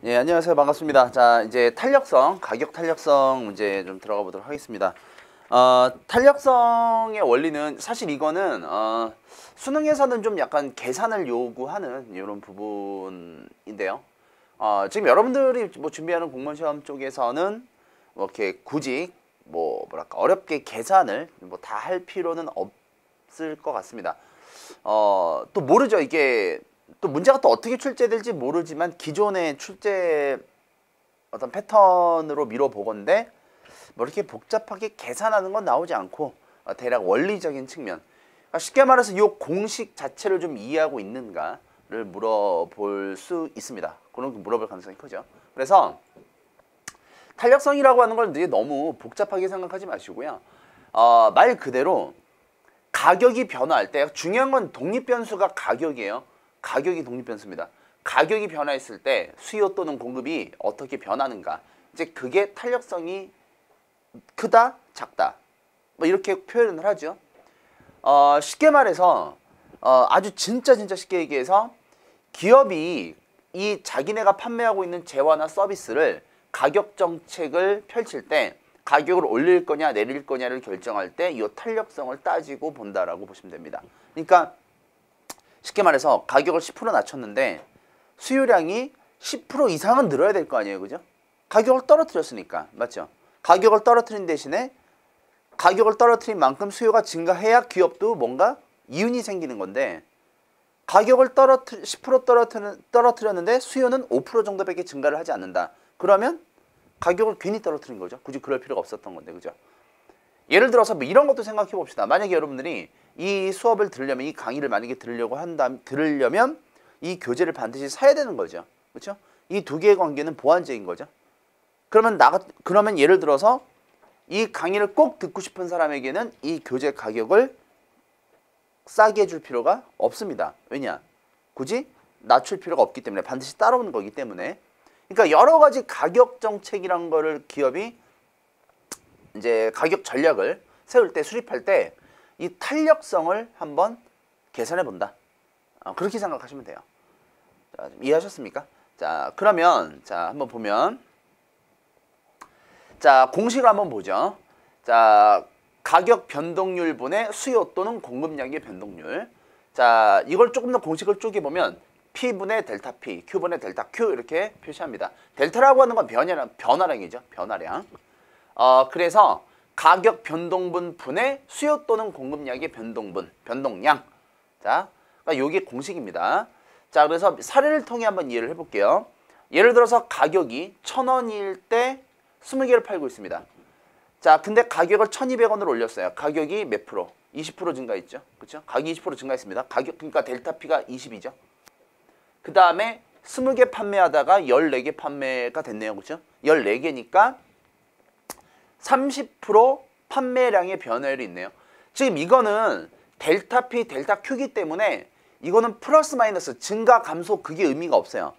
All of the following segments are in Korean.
예, 안녕하세요. 반갑습니다. 자, 이제 탄력성, 가격 탄력성 문제 좀 들어가 보도록 하겠습니다. 탄력성의 원리는 사실 이거는 수능에서는 좀 약간 계산을 요구하는 이런 부분인데요. 지금 여러분들이 뭐 준비하는 공무원 시험 쪽에서는 뭐 이렇게 굳이 뭐랄까 어렵게 계산을 뭐 다 할 필요는 없을 것 같습니다. 또 모르죠. 이게 또 문제가 또 어떻게 출제될지 모르지만 기존의 출제 어떤 패턴으로 미뤄보건대 뭐 이렇게 복잡하게 계산하는 건 나오지 않고 대략 원리적인 측면, 그러니까 쉽게 말해서 이 공식 자체를 좀 이해하고 있는가를 물어볼 수 있습니다. 그런 물어볼 가능성이 크죠. 그래서 탄력성이라고 하는 걸 너무 복잡하게 생각하지 마시고요. 말 그대로 가격이 변화할 때 중요한 건 독립변수가 가격이에요. 가격이 독립변수입니다. 가격이 변화했을 때 수요 또는 공급이 어떻게 변하는가, 이제 그게 탄력성이 크다, 작다, 뭐 이렇게 표현을 하죠. 쉽게 말해서 아주 진짜 쉽게 얘기해서 기업이 이 자기네가 판매하고 있는 재화나 서비스를 가격 정책을 펼칠 때 가격을 올릴 거냐 내릴 거냐를 결정할 때 이 탄력성을 따지고 본다라고 보시면 됩니다. 그러니까 쉽게 말해서 가격을 10% 낮췄는데 수요량이 10% 이상은 늘어야 될 거 아니에요, 그죠? 가격을 떨어뜨렸으니까, 맞죠? 가격을 떨어뜨린 대신에 가격을 떨어뜨린 만큼 수요가 증가해야 기업도 뭔가 이윤이 생기는 건데, 가격을 10% 떨어뜨렸는데 수요는 5% 정도밖에 증가를 하지 않는다. 그러면 가격을 괜히 떨어뜨린 거죠. 굳이 그럴 필요가 없었던 건데, 그죠? 예를 들어서 뭐 이런 것도 생각해 봅시다. 만약에 여러분들이 이 수업을 들으려면, 이 강의를 만약에 들으려면 이 교재를 반드시 사야 되는 거죠. 그렇죠? 이 두 개의 관계는 보완제인 거죠. 그러면 예를 들어서 이 강의를 꼭 듣고 싶은 사람에게는 이 교재 가격을 싸게 해줄 필요가 없습니다. 왜냐? 굳이 낮출 필요가 없기 때문에, 반드시 따라오는 거기 때문에. 그러니까 여러 가지 가격 정책이란 거를 기업이 이제 가격 전략을 세울 때, 수립할 때 이 탄력성을 한번 계산해 본다. 그렇게 생각하시면 돼요. 자, 이해하셨습니까? 자, 그러면 자, 한번 보면, 자, 공식을 한번 보죠. 자, 가격 변동률 분의 수요 또는 공급량의 변동률. 자, 이걸 조금 더 공식을 쪼개보면 P분의 델타 P, Q분의 델타 Q 이렇게 표시합니다. 델타라고 하는 건 변화량이죠. 변화량. 그래서 가격 변동분 분의 수요 또는 공급량의 변동분, 변동량. 자, 그러니까 이게 공식입니다. 자, 그래서 사례를 통해 한번 이해를 해볼게요. 예를 들어서 가격이 1,000원일 때 20개를 팔고 있습니다. 자, 근데 가격을 1,200원으로 올렸어요. 가격이 몇 프로? 20% 증가했죠. 그렇죠? 가격이 20% 증가했습니다. 가격, 그러니까 델타 P가 20이죠. 그 다음에 20개 판매하다가 14개 판매가 됐네요. 그렇죠? 14개니까 30% 판매량의 변화율이 있네요. 지금 이거는 델타 P, 델타 Q이기 때문에 이거는 플러스 마이너스, 증가, 감소, 그게 의미가 없어요.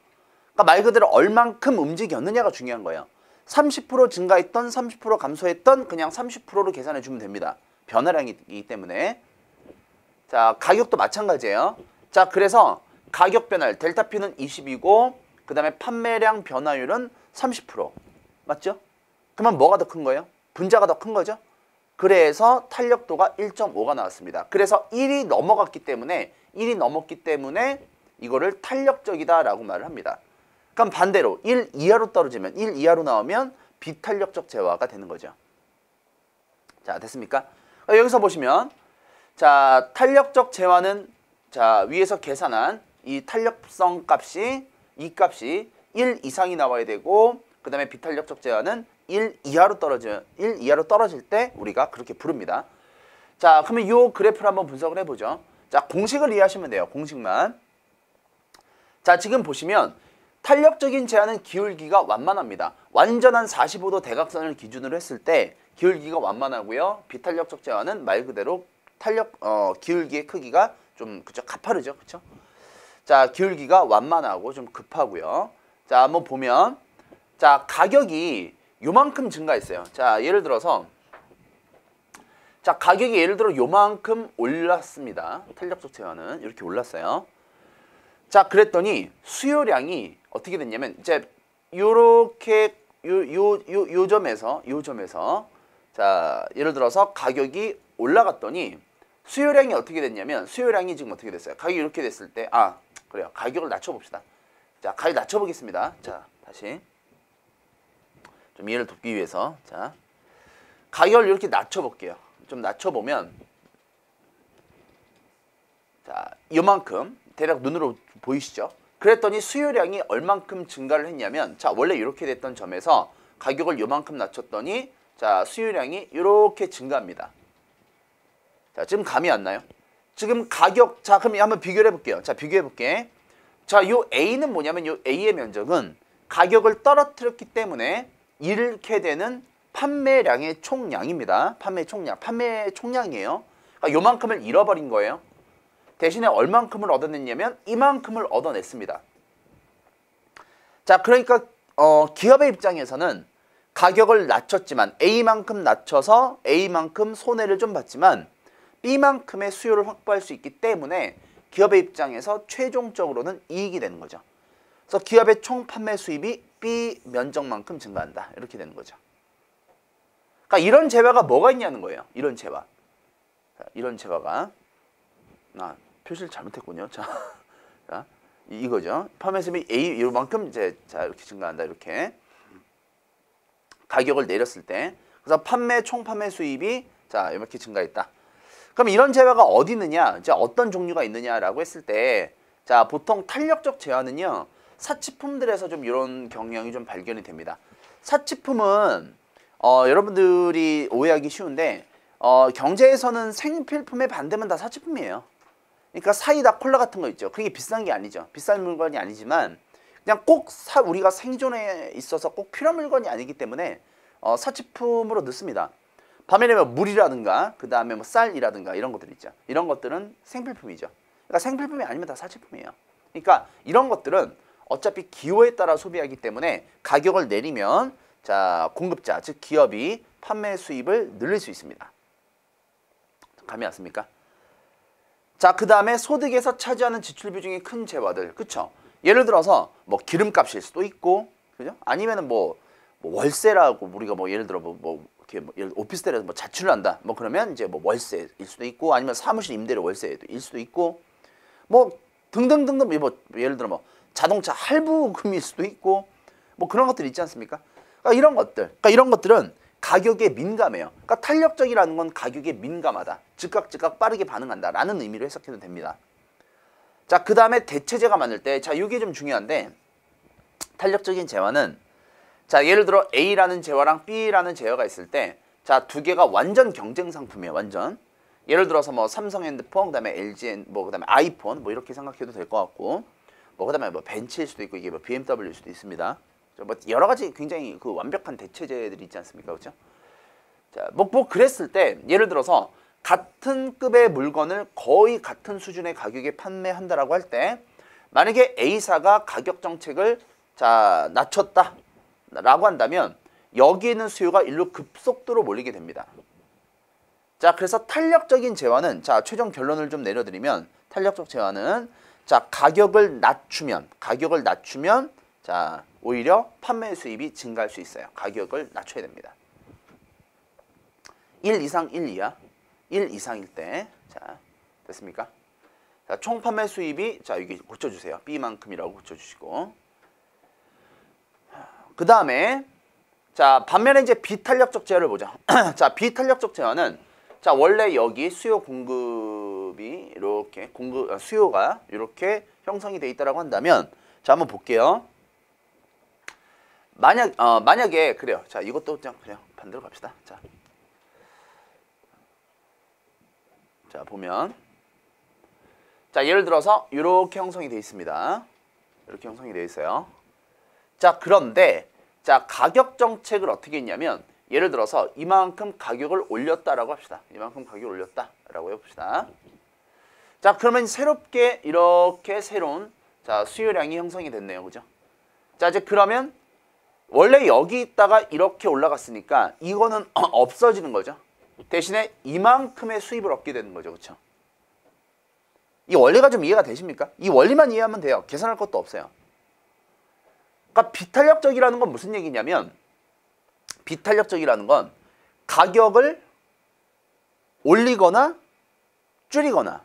그러니까 말 그대로 얼만큼 움직였느냐가 중요한 거예요. 30% 증가했던, 30% 감소했던, 그냥 30%로 계산해 주면 됩니다. 변화량이기 때문에. 자, 가격도 마찬가지예요. 자, 그래서 가격 변화율, 델타 P는 20이고 그 다음에 판매량 변화율은 30%. 맞죠? 그러면 뭐가 더 큰 거예요? 분자가 더 큰 거죠? 그래서 탄력도가 1.5가 나왔습니다. 그래서 1이 넘었기 때문에 이거를 탄력적이다라고 말을 합니다. 그럼 반대로 1 이하로 떨어지면, 1 이하로 나오면 비탄력적 재화가 되는 거죠. 자, 됐습니까? 여기서 보시면, 자, 탄력적 재화는, 자, 위에서 계산한 이 탄력성 값이, 이 값이 1 이상이 나와야 되고, 그 다음에 비탄력적 재화는 1 이하로 떨어질 때 우리가 그렇게 부릅니다. 자, 그러면 이 그래프를 한번 분석을 해보죠. 자, 공식을 이해하시면 돼요. 공식만. 자, 지금 보시면 탄력적인 재화는 기울기가 완만합니다. 완전한 45도 대각선을 기준으로 했을 때 기울기가 완만하고요. 비탄력적 재화는 말 그대로 기울기의 크기가 좀, 그쵸, 가파르죠. 그쵸? 자, 기울기가 완만하고 좀 급하고요. 자, 한번 보면, 자, 가격이 요만큼 증가했어요. 자, 예를 들어서, 자, 가격이 예를 들어 요만큼 올랐습니다. 탄력적 재화는 이렇게 올랐어요. 자, 그랬더니 수요량이 어떻게 됐냐면, 이제 요렇게 요 점에서 자, 예를 들어서 가격이 올라갔더니 수요량이 어떻게 됐냐면 수요량이 지금 어떻게 됐어요? 가격이 이렇게 됐을 때 그래요. 가격을 낮춰 봅시다. 자, 가격 낮춰 보겠습니다. 자, 다시 좀 이해를 돕기 위해서 자, 가격을 이렇게 낮춰 볼게요. 좀 낮춰 보면 자, 요만큼 대략 눈으로 보이시죠? 그랬더니 수요량이 얼만큼 증가를 했냐면 자, 원래 이렇게 됐던 점에서 가격을 요만큼 낮췄더니 자, 수요량이 이렇게 증가합니다. 자, 지금 감이 안 나요? 지금 가격, 자, 그럼 한번 비교를 해볼게요. 자, 비교해 볼게. 자, 요 A는 뭐냐면 요 A의 면적은 가격을 떨어뜨렸기 때문에 잃게 되는 판매량의 총량입니다. 판매 총량이에요. 그러니까 요만큼을 잃어버린 거예요. 대신에 얼만큼을 얻어냈냐면 이만큼을 얻어냈습니다. 자, 그러니까 기업의 입장에서는 가격을 낮췄지만 A만큼 낮춰서 A만큼 손해를 좀 봤지만 B만큼의 수요를 확보할 수 있기 때문에 기업의 입장에서 최종적으로는 이익이 되는 거죠. 그래서 기업의 총 판매 수입이 B 면적만큼 증가한다. 이렇게 되는 거죠. 그러니까 이런 재화가 뭐가 있냐는 거예요. 이런 재화. 자, 이런 재화가 표시를 잘못했군요. 자, 이거죠. 판매 수입이 A 요만큼 이제 자, 이렇게 증가한다. 이렇게 가격을 내렸을 때 그래서 총 판매 수입이 자, 이렇게 증가했다. 그럼 이런 재화가 어디 있느냐? 자, 어떤 종류가 있느냐라고 했을 때 자, 보통 탄력적 재화는요. 사치품들에서 좀 이런 경향이 좀 발견이 됩니다. 사치품은 여러분들이 오해하기 쉬운데 경제에서는 생필품의 반대면 다 사치품이에요. 그러니까 사이다, 콜라 같은 거 있죠. 그게 비싼 게 아니죠. 비싼 물건이 아니지만 그냥 꼭 우리가 생존에 있어서 꼭 필요한 물건이 아니기 때문에 사치품으로 넣습니다. 반면에 뭐 물이라든가 그 다음에 뭐 쌀이라든가 이런 것들 있죠. 이런 것들은 생필품이죠. 그러니까 생필품이 아니면 다 사치품이에요. 그러니까 이런 것들은 어차피 기호에 따라 소비하기 때문에 가격을 내리면 자, 공급자 즉 기업이 판매 수입을 늘릴 수 있습니다. 감이 왔습니까? 자, 그 다음에 소득에서 차지하는 지출 비중이 큰 재화들, 그쵸? 예를 들어서 뭐 기름값일 수도 있고, 그죠? 아니면은 뭐 월세라고 우리가 뭐 예를 들어 이렇게 오피스텔에서 뭐 자취를 한다, 뭐 그러면 이제 뭐 월세일 수도 있고, 아니면 사무실 임대료 월세일 수도 있고, 뭐 등등등등 뭐 예를 들어 뭐 자동차 할부금일 수도 있고, 뭐 그런 것들 있지 않습니까? 그러니까 이런 것들은 가격에 민감해요. 그러니까 탄력적이라는 건 가격에 민감하다. 즉각 빠르게 반응한다라는 의미로 해석해도 됩니다. 자, 그 다음에 대체재가 많을 때, 자, 이게 좀 중요한데, 탄력적인 재화는, 자, 예를 들어 A라는 재화랑 B라는 재화가 있을 때, 자, 두 개가 완전 경쟁 상품이에요, 완전. 예를 들어서 뭐 삼성 핸드폰, 그 다음에 LG, 뭐 그 다음에 아이폰, 뭐 이렇게 생각해도 될 것 같고, 뭐 그 다음에 뭐 벤츠일 수도 있고, 이게 뭐 BMW일 수도 있습니다. 뭐 여러 가지 굉장히 그 완벽한 대체재들이 있지 않습니까, 그렇죠? 자, 뭐 그랬을 때, 예를 들어서 같은 급의 물건을 거의 같은 수준의 가격에 판매한다라고 할 때 만약에 A사가 가격 정책을 자, 낮췄다라고 한다면 여기 있는 수요가 일로 급속도로 몰리게 됩니다. 자, 그래서 탄력적인 재화는 자, 최종 결론을 좀 내려드리면 탄력적 재화는 자, 가격을 낮추면 자, 오히려 판매 수입이 증가할 수 있어요. 가격을 낮춰야 됩니다. 1 이상 1 이하 1 이상일 때, 자, 됐습니까? 자, 총 판매 수입이, 자, 여기 고쳐주세요. B만큼이라고 고쳐주시고. 그 다음에, 자, 반면에 이제 비탄력적 재화를 보자. 자, 비탄력적 재화는, 자, 원래 여기 수요 공급이 이렇게, 수요가 이렇게 형성이 돼 있다라고 한다면, 자, 한번 볼게요. 만약에, 그래요. 자, 이것도 그냥 반대로 갑시다. 자, 보면 자, 예를 들어서 이렇게 형성이 되어 있습니다. 이렇게 형성이 되어 있어요. 자, 그런데 자, 가격 정책을 어떻게 했냐면 예를 들어서 이만큼 가격을 올렸다라고 합시다. 이만큼 가격을 올렸다라고 해봅시다. 자, 그러면 새롭게 이렇게 새로운 자, 수요량이 형성이 됐네요. 그죠? 자, 이제 그러면 원래 여기 있다가 이렇게 올라갔으니까 이거는 없어지는 거죠. 대신에 이만큼의 수입을 얻게 되는 거죠. 그렇죠? 이 원리가 좀 이해가 되십니까? 이 원리만 이해하면 돼요. 계산할 것도 없어요. 그러니까 비탄력적이라는 건 무슨 얘기냐면 비탄력적이라는 건 가격을 올리거나 줄이거나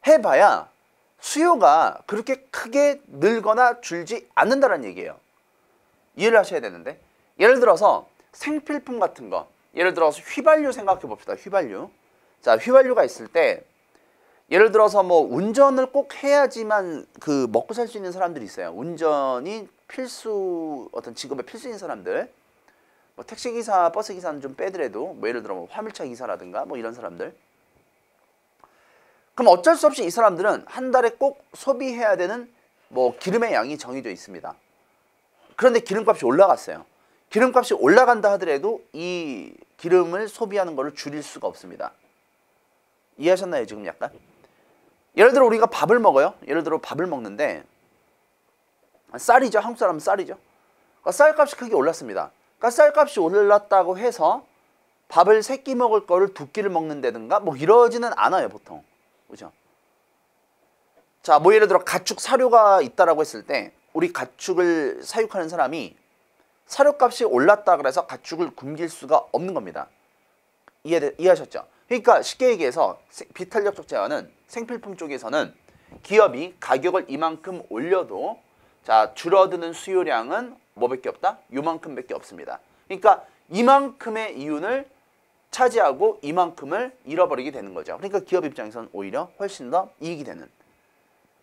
해봐야 수요가 그렇게 크게 늘거나 줄지 않는다는 얘기예요. 이해를 하셔야 되는데, 예를 들어서 생필품 같은 거, 예를 들어서 휘발유 생각해 봅시다. 휘발유. 자, 휘발유가 있을 때 예를 들어서 뭐 운전을 꼭 해야지만 그 먹고 살 수 있는 사람들이 있어요. 운전이 필수, 어떤 직업의 필수인 사람들. 뭐 택시기사, 버스기사는 좀 빼더라도 뭐 예를 들어 뭐 화물차 기사라든가 뭐 이런 사람들. 그럼 어쩔 수 없이 이 사람들은 한 달에 꼭 소비해야 되는 뭐 기름의 양이 정해져 있습니다. 그런데 기름값이 올라갔어요. 기름값이 올라간다 하더라도 이 기름을 소비하는 것을 줄일 수가 없습니다. 이해하셨나요, 지금 약간? 예를 들어 우리가 밥을 먹어요. 예를 들어 밥을 먹는데 쌀이죠. 한국 사람은 쌀이죠. 그러니까 쌀값이 크게 올랐습니다. 그러니까 쌀값이 올랐다고 해서 밥을 3끼 먹을 거를 2끼를 먹는다든가 뭐 이러지는 않아요, 보통. 그죠? 자, 뭐 예를 들어 가축 사료가 있다라고 했을 때 우리 가축을 사육하는 사람이 사료값이 올랐다 그래서 가축을 굶길 수가 없는 겁니다. 이해하셨죠? 그러니까 쉽게 얘기해서 비탄력적 재화는 생필품 쪽에서는 기업이 가격을 이만큼 올려도 자, 줄어드는 수요량은 뭐밖에 없다? 요만큼밖에 없습니다. 그러니까 이만큼의 이윤을 차지하고 이만큼을 잃어버리게 되는 거죠. 그러니까 기업 입장에서는 오히려 훨씬 더 이익이 되는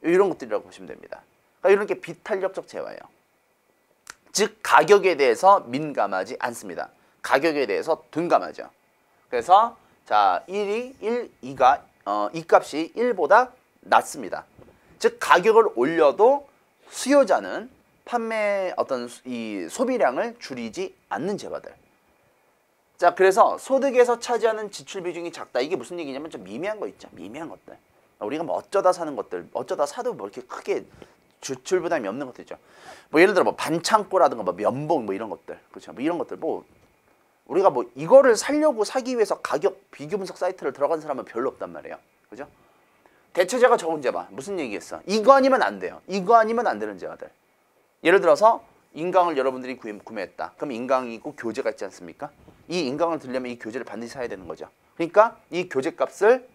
이런 것들이라고 보시면 됩니다. 그러니까 이런 게 비탄력적 재화예요. 즉 가격에 대해서 민감하지 않습니다. 가격에 대해서 둔감하죠. 그래서 자 2가 이 값이 1보다 낮습니다. 즉 가격을 올려도 수요자는 판매 어떤 이 소비량을 줄이지 않는 재화들. 자, 그래서 소득에서 차지하는 지출 비중이 작다. 이게 무슨 얘기냐면 좀 미미한 거 있죠. 미미한 것들. 우리가 뭐 어쩌다 사는 것들, 어쩌다 사도 뭐 이렇게 크게 지출 부담이 없는 것들이죠. 뭐 예를 들어 뭐 반창고라든가 뭐 면봉 뭐 이런 것들, 그렇죠. 뭐 이런 것들 뭐 우리가 뭐 이거를 사려고 사기 위해서 가격 비교 분석 사이트를 들어간 사람은 별로 없단 말이에요. 그죠? 대체재가 적은 재화 무슨 얘기했어? 이거 아니면 안 돼요. 이거 아니면 안 되는 재화들. 예를 들어서 인강을 여러분들이 구매했다. 그럼 인강이 있고 교재가 있지 않습니까? 이 인강을 들려면 이 교재를 반드시 사야 되는 거죠. 그러니까 이 교재 값을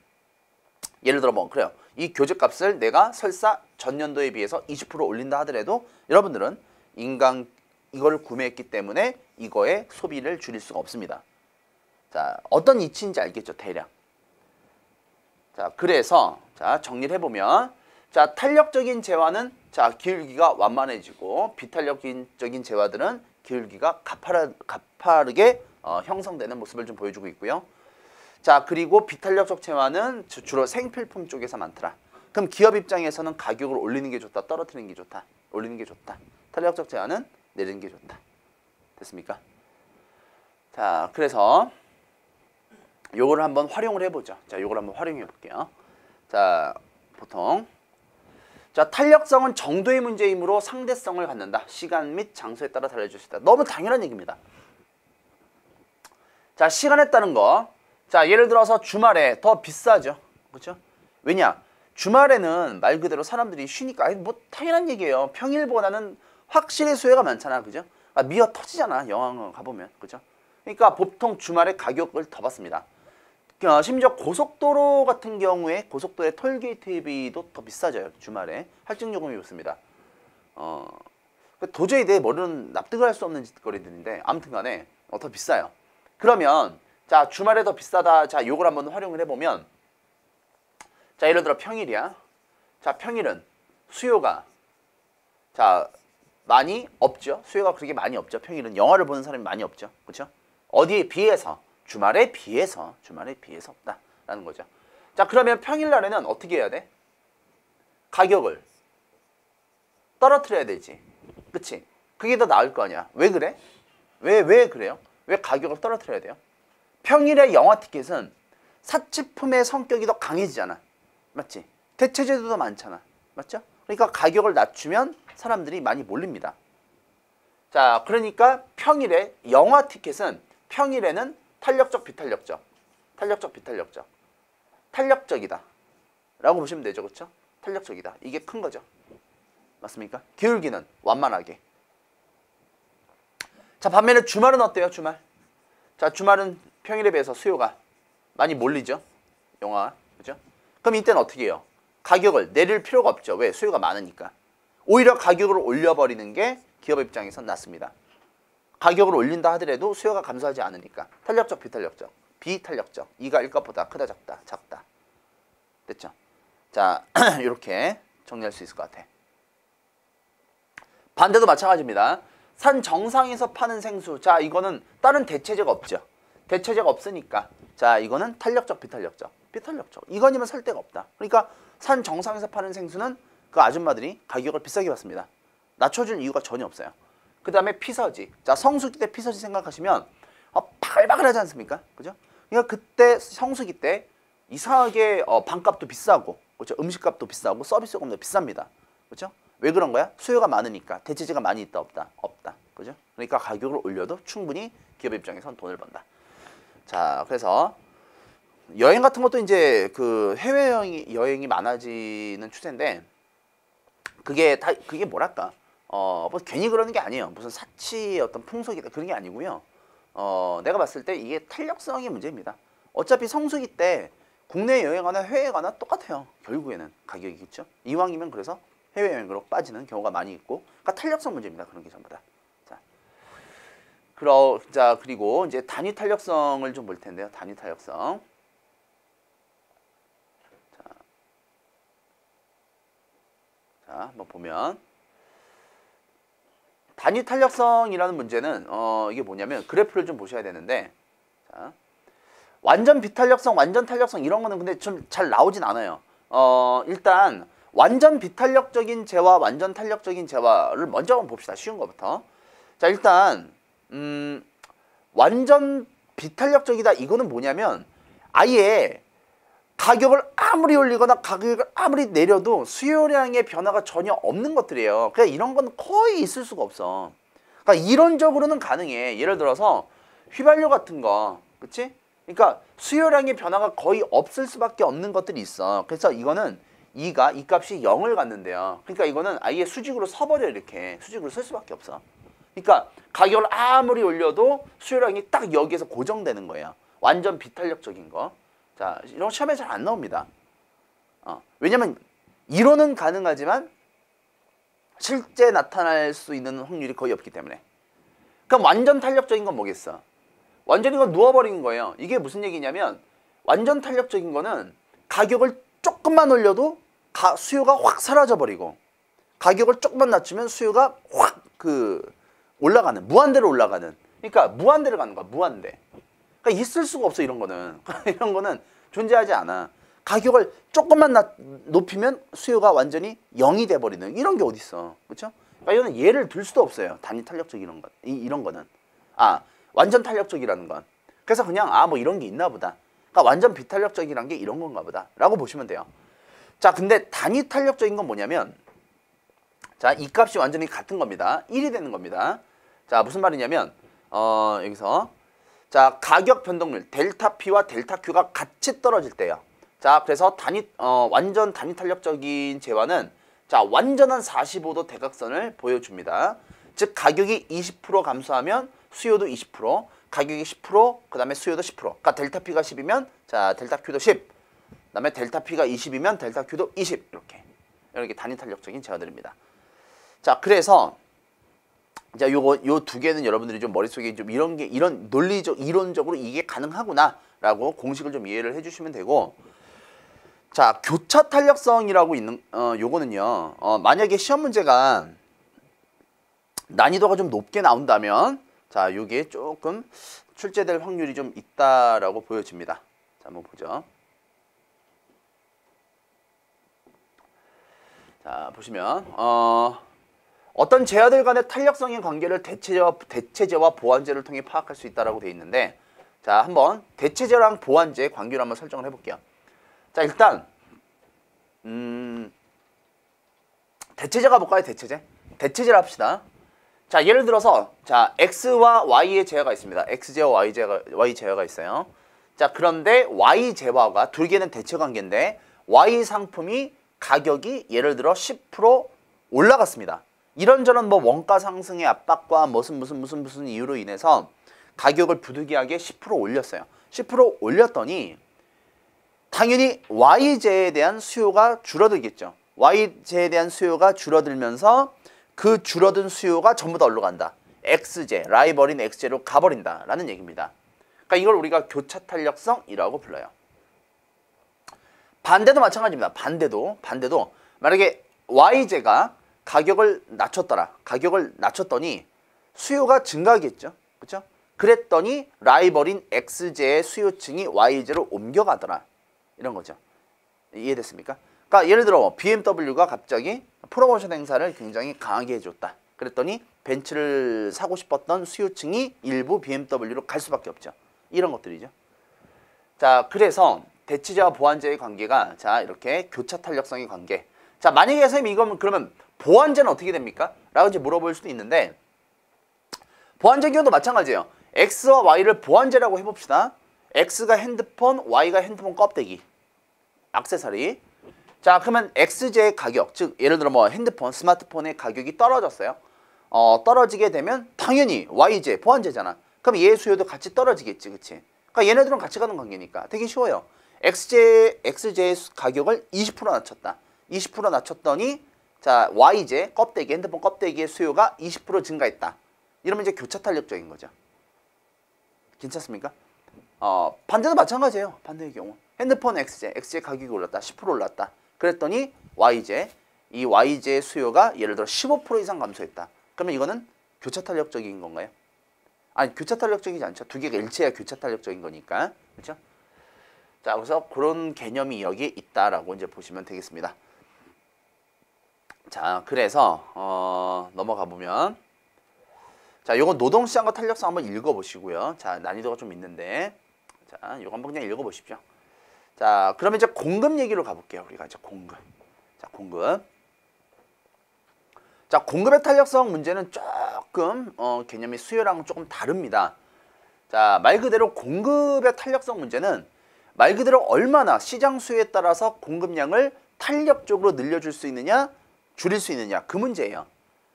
예를 들어 뭐 그래요. 이 교재 값을 내가 설사 전년도에 비해서 20% 올린다 하더라도 여러분들은 인강 이거를 구매했기 때문에 이거의 소비를 줄일 수가 없습니다. 자, 어떤 이치인지 알겠죠? 대략. 자, 그래서 자, 정리를 해보면 자, 탄력적인 재화는 자, 기울기가 완만해지고 비탄력적인 재화들은 기울기가 가파르게 형성되는 모습을 좀 보여주고 있고요. 자, 그리고 비탄력적 재화는 주로 생필품 쪽에서 많더라. 그럼 기업 입장에서는 가격을 올리는 게 좋다, 떨어뜨리는 게 좋다, 올리는 게 좋다. 탄력적 재화는 내리는 게 좋다. 됐습니까? 자, 그래서 요거를 한번 활용을 해보죠. 자, 요걸 한번 활용해 볼게요. 자, 보통 자, 탄력성은 정도의 문제이므로 상대성을 갖는다. 시간 및 장소에 따라 달라질 수 있다. 너무 당연한 얘기입니다. 자, 시간에 따른 거. 자, 예를 들어서 주말에 더 비싸죠. 그렇죠? 왜냐? 주말에는 말 그대로 사람들이 쉬니까 아니, 뭐 당연한 얘기예요. 평일보다는 확실히 수요가 많잖아. 그죠? 아, 미어 터지잖아. 영화 가보면. 그죠? 그러니까 보통 주말에 가격을 더 받습니다. 심지어 고속도로 같은 경우에 고속도로의 톨게이트비도 더 비싸져요. 주말에 할증요금이 붙습니다. 도저히 내 머리는 납득을 할 수 없는 짓거리들인데 아무튼 간에 더 비싸요. 그러면 자, 주말에 더 비싸다. 자, 요걸 한번 활용을 해보면 자, 예를 들어 평일이야. 자, 평일은 수요가 자, 많이 없죠. 수요가 그렇게 많이 없죠. 평일은 영화를 보는 사람이 많이 없죠. 그렇죠? 어디에 비해서 주말에 비해서 없다라는 거죠. 자, 그러면 평일날에는 어떻게 해야 돼? 가격을 떨어뜨려야 되지. 그치? 그게 더 나을 거 아니야. 왜 그래? 왜 그래요? 왜 가격을 떨어뜨려야 돼요? 평일에 영화 티켓은 사치품의 성격이 더 강해지잖아. 맞지? 대체재도 더 많잖아. 맞죠? 그러니까 가격을 낮추면 사람들이 많이 몰립니다. 자, 그러니까 평일에 영화 티켓은 평일에는 탄력적, 비탄력적. 탄력적, 비탄력적. 탄력적이다. 라고 보시면 되죠. 그렇죠? 탄력적이다. 이게 큰 거죠. 맞습니까? 기울기는 완만하게. 자, 반면에 주말은 어때요? 주말. 자, 주말은 평일에 비해서 수요가 많이 몰리죠. 영화. 그죠? 그럼 이때는 어떻게 해요? 가격을 내릴 필요가 없죠. 왜? 수요가 많으니까. 오히려 가격을 올려버리는 게 기업 입장에선 낫습니다. 가격을 올린다 하더라도 수요가 감소하지 않으니까. 탄력적, 비탄력적. 비탄력적. 이가 1값보다 크다, 작다, 작다. 됐죠? 자, 이렇게 정리할 수 있을 것 같아. 반대도 마찬가지입니다. 산 정상에서 파는 생수. 자, 이거는 다른 대체제가 없죠. 대체제가 없으니까. 자, 이거는 탄력적, 비탄력적. 비탄력적. 이거니면 살 데가 없다. 그러니까 산 정상에서 파는 생수는 그 아줌마들이 가격을 비싸게 받습니다. 낮춰줄 이유가 전혀 없어요. 그 다음에 피서지. 자, 성수기 때 피서지 생각하시면 바글바글하지 않습니까? 그죠? 그러니까 그때 성수기 때 이상하게 방값도 비싸고, 그렇죠? 음식값도 비싸고 서비스 요금도 비쌉니다. 그렇죠? 왜 그런 거야? 수요가 많으니까. 대체제가 많이 있다 없다? 없다. 그죠? 그러니까 가격을 올려도 충분히 기업 입장에선 돈을 번다. 자, 그래서 여행 같은 것도 이제 그 해외 여행이 많아지는 추세인데, 그게 뭐랄까? 뭐 괜히 그러는 게 아니에요. 무슨 사치의 어떤 풍속이다 그런 게 아니고요. 내가 봤을 때 이게 탄력성의 문제입니다. 어차피 성수기 때 국내 여행하나 해외 가나 똑같아요. 결국에는 가격이 있죠. 이왕이면 그래서 해외여행으로 빠지는 경우가 많이 있고, 그러니까 탄력성 문제입니다. 그런 게 전부 다. 자, 그리고 이제 단위 탄력성을 좀 볼 텐데요. 단위 탄력성. 자, 한번 보면 단위 탄력성이라는 문제는 이게 뭐냐면 그래프를 좀 보셔야 되는데, 자, 완전 비탄력성, 완전 탄력성 이런 거는 근데 좀 잘 나오진 않아요. 일단 완전 비탄력적인 재화, 완전 탄력적인 재화를 먼저 한번 봅시다. 쉬운 거부터. 자, 일단 완전 비탄력적이다 이거는 뭐냐면 아예 가격을 아무리 올리거나 가격을 아무리 내려도 수요량의 변화가 전혀 없는 것들이에요. 그러니까 이런 건 거의 있을 수가 없어. 그러니까 이론적으로는 가능해. 예를 들어서 휘발유 같은 거, 그치? 그러니까 수요량의 변화가 거의 없을 수밖에 없는 것들이 있어. 그래서 이거는 이 값이 0을 갖는데요. 그러니까 이거는 아예 수직으로 서버려. 이렇게 수직으로 쓸 수밖에 없어. 그러니까 가격을 아무리 올려도 수요량이 딱 여기에서 고정되는 거예요. 완전 비탄력적인 거. 자, 이런 거 시험에 잘 안 나옵니다. 왜냐면 이론은 가능하지만 실제 나타날 수 있는 확률이 거의 없기 때문에. 그럼 완전 탄력적인 건 뭐겠어? 완전히 이건 누워버리는 거예요. 이게 무슨 얘기냐면 완전 탄력적인 거는 가격을 조금만 올려도 수요가 확 사라져버리고, 가격을 조금만 낮추면 수요가 확 올라가는, 무한대로 올라가는. 그러니까 무한대로 가는 거야. 무한대. 그러니까 있을 수가 없어. 이런 거는. 이런 거는 존재하지 않아. 가격을 조금만 높이면 수요가 완전히 0이 돼버리는 이런 게 어딨어. 그렇죠? 그러니까 이거는 예를 들 수도 없어요. 단위 탄력적 이런 거는. 완전 탄력적이라는 건. 그래서 그냥 뭐 이런 게 있나 보다. 그러니까 완전 비탄력적이란 게 이런 건가 보다 라고 보시면 돼요. 자, 근데 단위 탄력적인 건 뭐냐면, 자, 이 값이 완전히 같은 겁니다. 1이 되는 겁니다. 자, 무슨 말이냐면 여기서 자, 가격 변동률 델타 P와 델타 Q가 같이 떨어질 때요. 자, 그래서 완전 단위 탄력적인 재화는 자, 완전한 45도 대각선을 보여줍니다. 즉 가격이 20% 감소하면 수요도 20%, 가격이 10%, 그 다음에 수요도 10%. 그러니까 델타 P가 10이면 자, 델타 Q도 10. 그 다음에 델타 P가 20이면 델타 Q도 20. 이렇게 단위 탄력적인 재화들입니다. 자, 그래서 자, 요 두 개는 여러분들이 좀 머릿속에 좀 이런 이론적으로 이게 가능하구나라고 공식을 좀 이해를 해주시면 되고, 자, 교차 탄력성이라고 있는 요거는요. 만약에 시험 문제가 난이도가 좀 높게 나온다면, 자, 요게 조금 출제될 확률이 좀 있다라고 보여집니다. 자, 한번 보죠. 자, 보시면 어떤 재화들 간의 탄력성의 관계를 대체제와 보완제를 통해 파악할 수 있다라고 되어 있는데, 자, 한번 대체제랑 보완제 관계를 한번 설정을 해볼게요. 자, 일단 대체제가 볼까요? 대체제를 합시다. 자, 예를 들어서 자, X와 Y의 재화가 있습니다. X제와 Y 재화가 있어요. 자, 그런데 Y 재화가 두 개는 대체 관계인데 Y 상품이 가격이 예를 들어 10% 올라갔습니다. 이런저런 뭐 원가 상승의 압박과 무슨 이유로 인해서 가격을 부득이하게 10% 올렸어요. 10% 올렸더니 당연히 Y재에 대한 수요가 줄어들겠죠. Y재에 대한 수요가 줄어들면서 그 줄어든 수요가 전부 다 어디로 간다? X재, 라이벌인 X재로 가버린다 라는 얘기입니다. 그러니까 이걸 우리가 교차 탄력성이라고 불러요. 반대도 마찬가지입니다. 반대도 만약에 Y재가 가격을 낮췄더니 수요가 증가하겠죠. 그렇죠? 그랬더니 라이벌인 X재의 수요층이 Y재로 옮겨가더라. 이런 거죠. 이해됐습니까? 그러니까 예를 들어 BMW가 갑자기 프로모션 행사를 굉장히 강하게 해줬다. 그랬더니 벤츠를 사고 싶었던 수요층이 일부 BMW로 갈 수밖에 없죠. 이런 것들이죠. 자, 그래서 대치재와 보완재의 관계가 자 이렇게 교차 탄력성의 관계. 자, 만약에 선생님 이거면 그러면 보완재는 어떻게 됩니까? 라고 이제 물어볼 수도 있는데 보완재 경우도 마찬가지예요. X와 Y를 보완재라고 해봅시다. X가 핸드폰, Y가 핸드폰 껍데기, 액세서리. 자, 그러면 X재의 가격, 즉 예를 들어 뭐 핸드폰, 스마트폰의 가격이 떨어졌어요. 떨어지게 되면 당연히 Y재, 보완재잖아. 그럼 얘의 수요도 같이 떨어지겠지, 그치? 그러니까 얘네들은 같이 가는 관계니까 되게 쉬워요. X재의 가격을 20% 낮췄다. 20% 낮췄더니 자 Y재, 껍데기, 핸드폰 껍데기의 수요가 20% 증가했다. 이러면 이제 교차 탄력적인 거죠. 괜찮습니까? 반대도 마찬가지예요. 반대의 경우 핸드폰 X재 가격이 올랐다. 10% 올랐다. 그랬더니 이 Y재의 수요가 예를 들어 15% 이상 감소했다. 그러면 이거는 교차 탄력적인 건가요? 아니, 교차 탄력적이지 않죠. 두 개가 일치해야 교차 탄력적인 거니까. 그렇죠? 자, 그래서 그런 개념이 여기에 있다라고 이제 보시면 되겠습니다. 자, 그래서 넘어가 보면 자, 요거 노동시장과 탄력성 한번 읽어보시고요. 자, 난이도가 좀 있는데 자, 요거 한번 그냥 읽어보십시오. 자, 그러면 이제 공급 얘기로 가볼게요. 우리가 이제 공급. 자, 공급. 자, 공급의 탄력성 문제는 조금 개념이 수요랑 조금 다릅니다. 자, 말 그대로 공급의 탄력성 문제는 말 그대로 얼마나 시장 수요에 따라서 공급량을 탄력적으로 늘려줄 수 있느냐, 줄일 수 있느냐, 그 문제예요.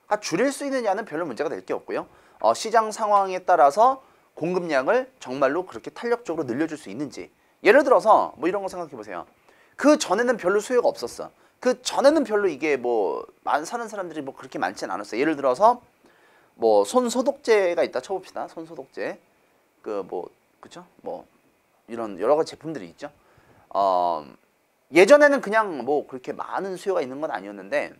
그러니까 줄일 수 있느냐는 별로 문제가 될 게 없고요. 시장 상황에 따라서 공급량을 정말로 그렇게 탄력적으로 늘려줄 수 있는지. 예를 들어서 뭐 이런 거 생각해 보세요. 그 전에는 별로 수요가 없었어. 그 전에는 별로 이게 뭐 사는 사람들이 뭐 그렇게 많지는 않았어요. 예를 들어서 뭐 손소독제가 있다 쳐봅시다. 손소독제 그 뭐 그쵸? 뭐 이런 여러 가지 제품들이 있죠. 예전에는 그냥 뭐 그렇게 많은 수요가 있는 건 아니었는데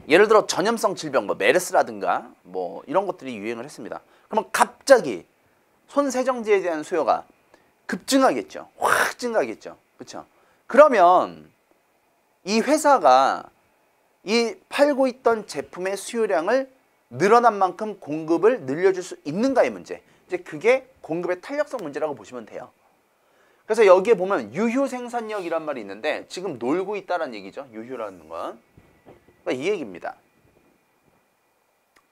예를 들어 전염성 질병 뭐 메르스라든가 뭐 이런 것들이 유행을 했습니다. 그러면 갑자기 손세정제에 대한 수요가 급증하겠죠. 확 증가하겠죠. 그렇죠? 그러면 이 회사가 이 팔고 있던 제품의 수요량을 늘어난 만큼 공급을 늘려줄 수 있는가의 문제. 이제 그게 공급의 탄력성 문제라고 보시면 돼요. 그래서 여기에 보면 유휴 생산력이란 말이 있는데 지금 놀고 있다는 얘기죠. 유휴라는 건. 그러니까 이 얘기입니다.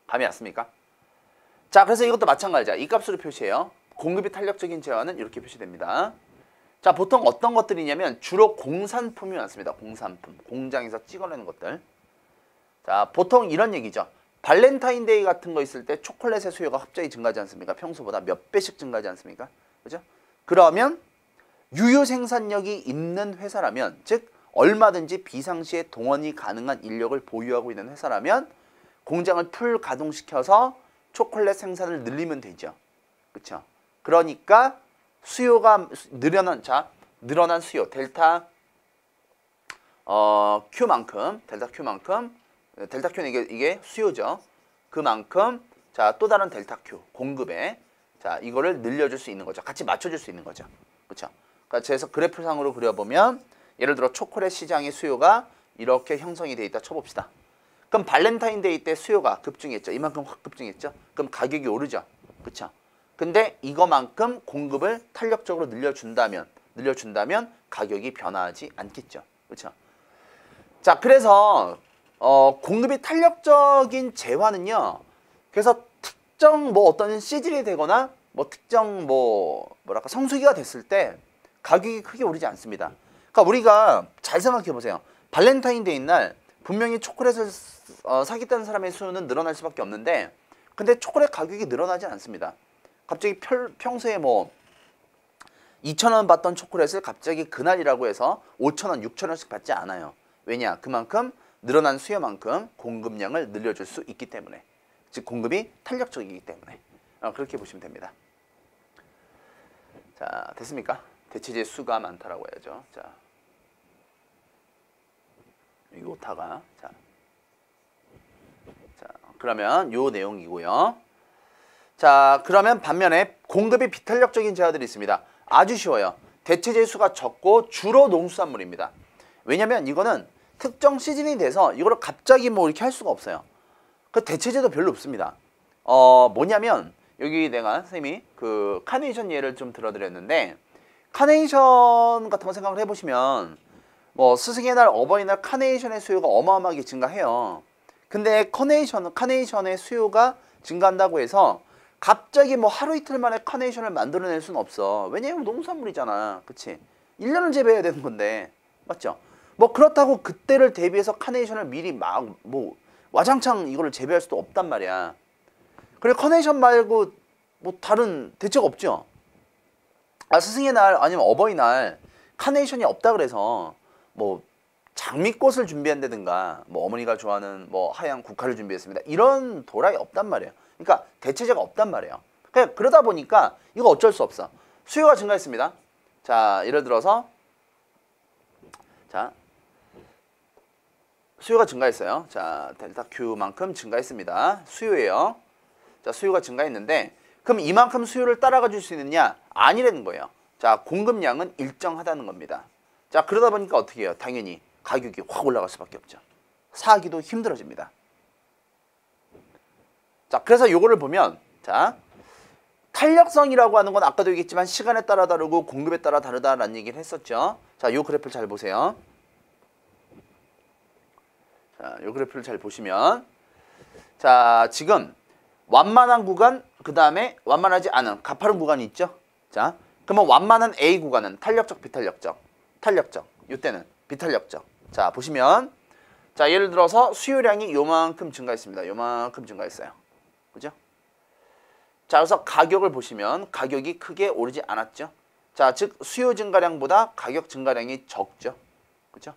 감이 왔습니까? 자, 그래서 이것도 마찬가지야. 이 값으로 표시해요. 공급이 탄력적인 재화는 이렇게 표시됩니다. 자, 보통 어떤 것들이냐면 주로 공산품이 많습니다. 공산품. 공장에서 찍어내는 것들. 자, 보통 이런 얘기죠. 발렌타인데이 같은 거 있을 때 초콜릿의 수요가 갑자기 증가하지 않습니까? 평소보다 몇 배씩 증가하지 않습니까? 그죠? 그러면 유효 생산력이 있는 회사라면, 즉 얼마든지 비상시에 동원이 가능한 인력을 보유하고 있는 회사라면 공장을 풀 가동시켜서 초콜릿 생산을 늘리면 되죠. 그렇죠? 그러니까 수요가 늘어난 수요 델타 Q만큼 델타 Q는 이게 수요죠. 그만큼 자, 또 다른 델타 Q 공급에 자, 이거를 늘려줄 수 있는 거죠. 같이 맞춰줄 수 있는 거죠. 그렇죠? 그러니까 그래서 그래프상으로 그려보면 예를 들어 초콜릿 시장의 수요가 이렇게 형성이 돼 있다 쳐봅시다. 그럼 발렌타인데이 때 수요가 급증했죠. 이만큼 확 급증했죠. 그럼 가격이 오르죠. 그렇죠? 근데 이거만큼 공급을 탄력적으로 늘려준다면 가격이 변화하지 않겠죠. 그렇죠? 자, 그래서 공급이 탄력적인 재화는요. 그래서 특정 뭐 어떤 시즌이 되거나 뭐 특정 뭐랄까 성수기가 됐을 때 가격이 크게 오르지 않습니다. 그러니까 우리가 잘 생각해 보세요. 발렌타인데이 날 분명히 초콜릿을 사겠다는 사람의 수는 늘어날 수밖에 없는데 근데 초콜릿 가격이 늘어나지 않습니다. 갑자기 평소에 뭐 2,000원 받던 초콜릿을 갑자기 그날이라고 해서 5,000원, 6,000원씩 받지 않아요. 왜냐? 그만큼 늘어난 수요만큼 공급량을 늘려줄 수 있기 때문에. 즉 공급이 탄력적이기 때문에. 그렇게 보시면 됩니다. 자, 됐습니까? 대체재 수가 많다라고 해야죠. 자, 이 오타가. 자, 그러면 요 내용이고요. 자, 그러면 반면에 공급이 비탄력적인 재화들이 있습니다. 아주 쉬워요. 대체재 수가 적고 주로 농수산물입니다. 왜냐면 이거는 특정 시즌이 돼서 이거를 갑자기 뭐 이렇게 할 수가 없어요. 그 대체재도 별로 없습니다. 뭐냐면 여기 내가 선생님이 그 카네이션 예를 좀 들어드렸는데 카네이션 같은 거 생각을 해보시면 뭐 스승의 날, 어버이날 카네이션의 수요가 어마어마하게 증가해요. 근데 카네이션의 수요가 증가한다고 해서 갑자기 뭐 하루 이틀 만에 카네이션을 만들어낼 수는 없어. 왜냐면 농산물이잖아. 그치? 1년을 재배해야 되는 건데. 맞죠? 뭐 그렇다고 그때를 대비해서 카네이션을 미리 막 뭐 와장창 이거를 재배할 수도 없단 말이야. 그리고 카네이션 말고 뭐 다른 대책 없죠? 스승의 날 아니면 어버이날 카네이션이 없다 그래서 뭐 장미꽃을 준비한다든가 뭐 어머니가 좋아하는 뭐 하얀 국화를 준비했습니다. 이런 도라이 없단 말이에요. 그러니까 대체재가 없단 말이에요. 그러다 보니까 이거 어쩔 수 없어. 수요가 증가했습니다. 자, 예를 들어서 자, 수요가 증가했어요. 자, 델타 Q만큼 증가했습니다. 수요예요. 자, 수요가 증가했는데 그럼 이만큼 수요를 따라가 줄 수 있느냐? 아니라는 거예요. 자, 공급량은 일정하다는 겁니다. 자, 그러다 보니까 어떻게 해요? 당연히 가격이 확 올라갈 수밖에 없죠. 사기도 힘들어집니다. 자, 그래서 요거를 보면 자, 탄력성이라고 하는 건 아까도 얘기했지만 시간에 따라 다르고 공급에 따라 다르다라는 얘기를 했었죠. 자, 요 그래프를 잘 보세요. 자, 요 그래프를 잘 보시면 자, 지금 완만한 구간, 그 다음에 완만하지 않은 가파른 구간이 있죠. 자, 그러면 완만한 A 구간은 탄력적, 비탄력적, 탄력적. 이때는 비탄력적. 자, 보시면 자, 예를 들어서 수요량이 요만큼 증가했습니다. 요만큼 증가했어요. 그죠? 자, 그래서 가격을 보시면 가격이 크게 오르지 않았죠. 자, 즉 수요 증가량보다 가격 증가량이 적죠. 그죠?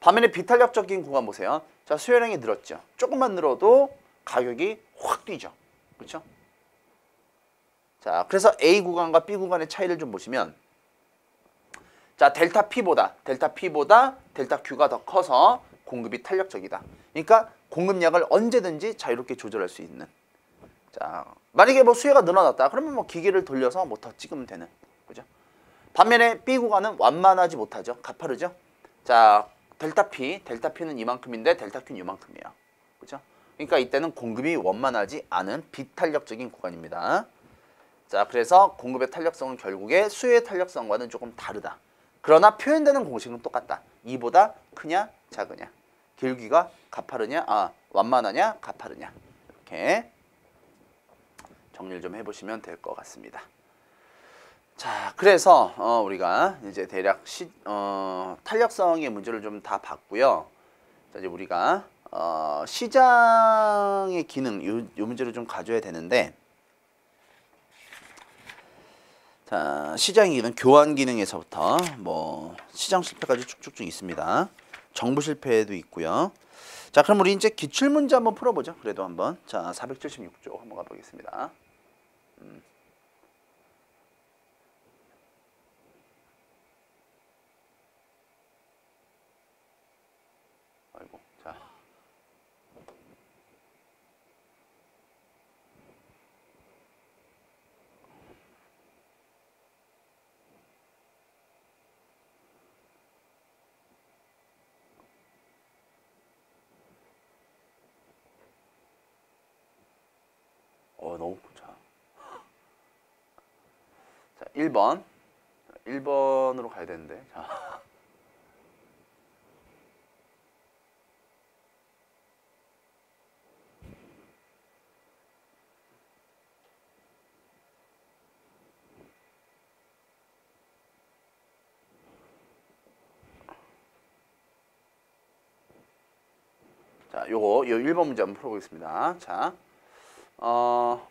반면에 비탄력적인 구간 보세요. 자, 수요량이 늘었죠. 조금만 늘어도 가격이 확 뛰죠. 그렇죠? 자, 그래서 A 구간과 B 구간의 차이를 좀 보시면 자, 델타 P보다 델타 Q가 더 커서 공급이 탄력적이다. 그러니까 공급량을 언제든지 자유롭게 조절할 수 있는. 자, 만약에 뭐 수요가 늘어났다. 그러면 뭐 기계를 돌려서 뭐 더 찍으면 되는. 그죠? 반면에 B 구간은 완만하지 못하죠. 가파르죠? 자, 델타 P는 이만큼인데 델타 Q는 이만큼이에요. 그죠? 그러니까 이때는 공급이 원만하지 않은 비탄력적인 구간입니다. 자, 그래서 공급의 탄력성은 결국에 수요의 탄력성과는 조금 다르다. 그러나 표현되는 공식은 똑같다. 이보다 크냐 작으냐, 길기가 가파르냐 완만하냐 가파르냐. 이렇게 정리를 좀 해보시면 될 것 같습니다. 자, 그래서 우리가 이제 대략 탄력성의 문제를 좀 다 봤고요. 자, 이제 우리가 시장의 기능 요 문제를 좀 가져야 되는데, 자, 시장의 기능 교환 기능에서부터 뭐 시장 실패까지 쭉쭉쭉 있습니다. 정부 실패도 있고요. 자, 그럼 우리 이제 기출 문제 한번 풀어보죠. 그래도 한번. 자, 476쪽 한번 가보겠습니다. 아이고, 자. 너무 자. 자, 1번. 1번으로 가야 되는데. 자. 자, 요거 요 1번 문제 한번 풀어보겠습니다. 자, 어,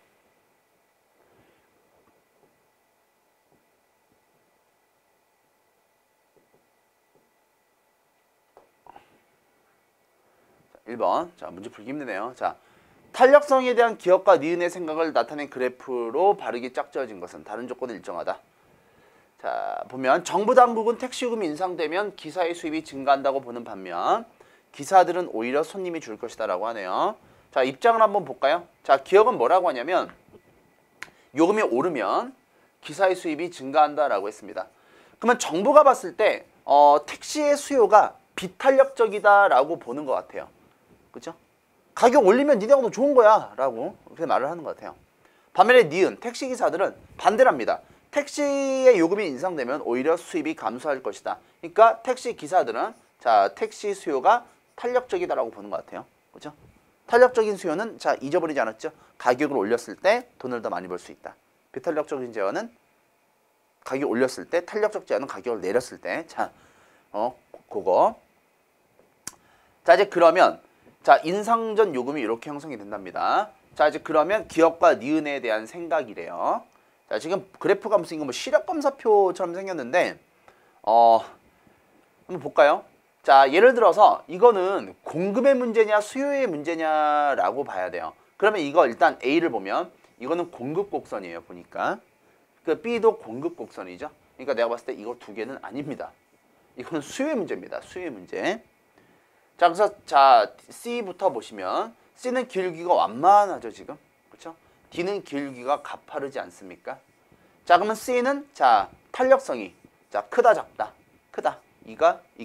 자, 1번. 자, 문제 풀기 힘드네요. 자, 탄력성에 대한 기업과 니은의 생각을 나타낸 그래프로 바르게 짝지어진 것은 다른 조건은 일정하다. 자, 보면 정부 당국은 택시요금이 인상되면 기사의 수입이 증가한다고 보는 반면 기사들은 오히려 손님이 줄 것이다 라고 하네요. 자, 입장을 한번 볼까요? 자, 기업은 뭐라고 하냐면 요금이 오르면 기사의 수입이 증가한다 라고 했습니다. 그러면 정부가 봤을 때 택시의 수요가 비탄력적이다 라고 보는 것 같아요. 그렇죠? 가격 올리면 니네가 더 좋은 거야 라고 그렇게 말을 하는 것 같아요. 반면에 니은, 택시기사들은 반대랍니다. 택시의 요금이 인상되면 오히려 수입이 감소할 것이다. 그러니까 택시기사들은 자, 택시 수요가 탄력적이다라고 보는 것 같아요. 그렇죠? 탄력적인 수요는 자, 잊어버리지 않았죠? 가격을 올렸을 때 돈을 더 많이 벌 수 있다. 비탄력적인 제어는 가격 올렸을 때, 탄력적 제어는 가격을 내렸을 때. 자, 그거. 자, 이제 그러면 자, 인상 전 요금이 이렇게 형성이 된답니다. 자, 이제 그러면 기업과 니은에 대한 생각이래요. 자, 지금 그래프가 무슨 이거 뭐 시력검사표처럼 생겼는데 한번 볼까요? 자, 예를 들어서 이거는 공급의 문제냐 수요의 문제냐라고 봐야 돼요. 그러면 이거 일단 A를 보면 이거는 공급 곡선이에요. 보니까 그 B도 공급 곡선이죠. 그러니까 내가 봤을 때 이거 두 개는 아닙니다. 이거는 수요의 문제입니다. 수요의 문제. 자, 그래서 자, C부터 보시면 C는 기울기가 완만하죠, 지금. 그렇죠? D는 기울기가 가파르지 않습니까? 자, 그러면 C는 자, 탄력성이 자, 크다 작다. 크다. 이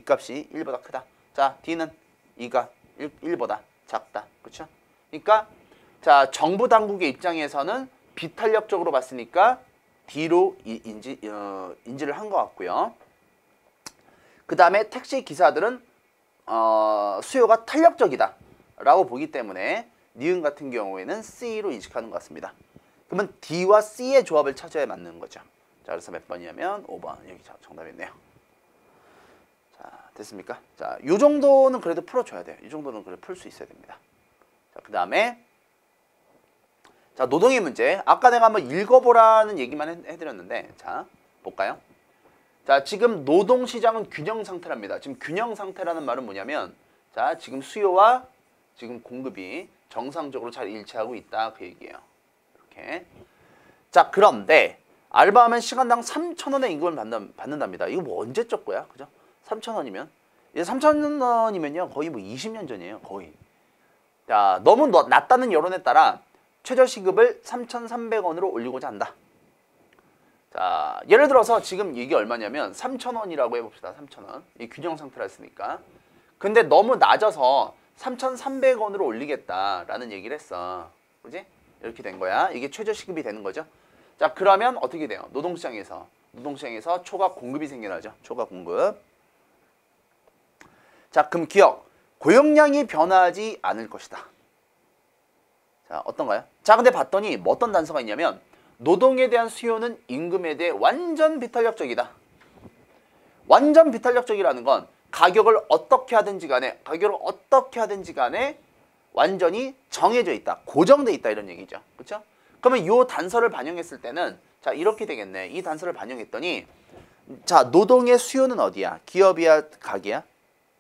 값이 1보다 크다. 자, D는 2가 1보다 작다. 그렇죠? 그러니까 자, 정부 당국의 입장에서는 비탄력적으로 봤으니까 D로 인지를 한 것 같고요. 그 다음에 택시 기사들은 수요가 탄력적이다 라고 보기 때문에 니은 같은 경우에는 C로 인식하는 것 같습니다. 그러면 D와 C의 조합을 찾아야 맞는 거죠. 자, 그래서 몇 번이냐면 5번. 여기 정답이네요. 자, 됐습니까? 자, 요 정도는 그래도 풀어줘야 돼요. 이 정도는 그래도 풀 수 있어야 됩니다. 자, 그 다음에 자, 노동의 문제. 아까 내가 한번 읽어보라는 얘기만 해드렸는데 자, 볼까요? 자, 지금 노동시장은 균형 상태랍니다. 지금 균형 상태라는 말은 뭐냐면 자, 지금 수요와 지금 공급이 정상적으로 잘 일치하고 있다 그 얘기예요. 이렇게. 자, 그런데 알바하면 시간당 3,000원의 임금을 받는답니다. 이거 뭐 언제적 거야? 그죠? 3,000원이면 이제 3,000원이면요 거의 뭐 20년 전이에요. 거의. 자, 너무 낮다는 여론에 따라 최저시급을 3,300원으로 올리고자 한다. 자, 예를 들어서 지금 이게 얼마냐면 3,000원이라고 해봅시다. 3,000원. 이 균형 상태라 했으니까. 근데 너무 낮아서 3,300원으로 올리겠다라는 얘기를 했어. 그지? 이렇게 된 거야. 이게 최저시급이 되는 거죠. 자, 그러면 어떻게 돼요? 노동시장에서 초과 공급이 생겨나죠. 초과 공급. 자, 그럼 기억. 고용량이 변하지 않을 것이다. 자, 어떤가요? 자, 근데 봤더니 뭐 어떤 단서가 있냐면 노동에 대한 수요는 임금에 대해 완전 비탄력적이다. 완전 비탄력적이라는 건 가격을 어떻게 하든지 간에 완전히 정해져 있다. 고정돼 있다 이런 얘기죠. 그렇죠? 그러면 이 단서를 반영했을 때는 자, 이렇게 되겠네. 이 단서를 반영했더니 자, 노동의 수요는 어디야? 기업이야, 가게야?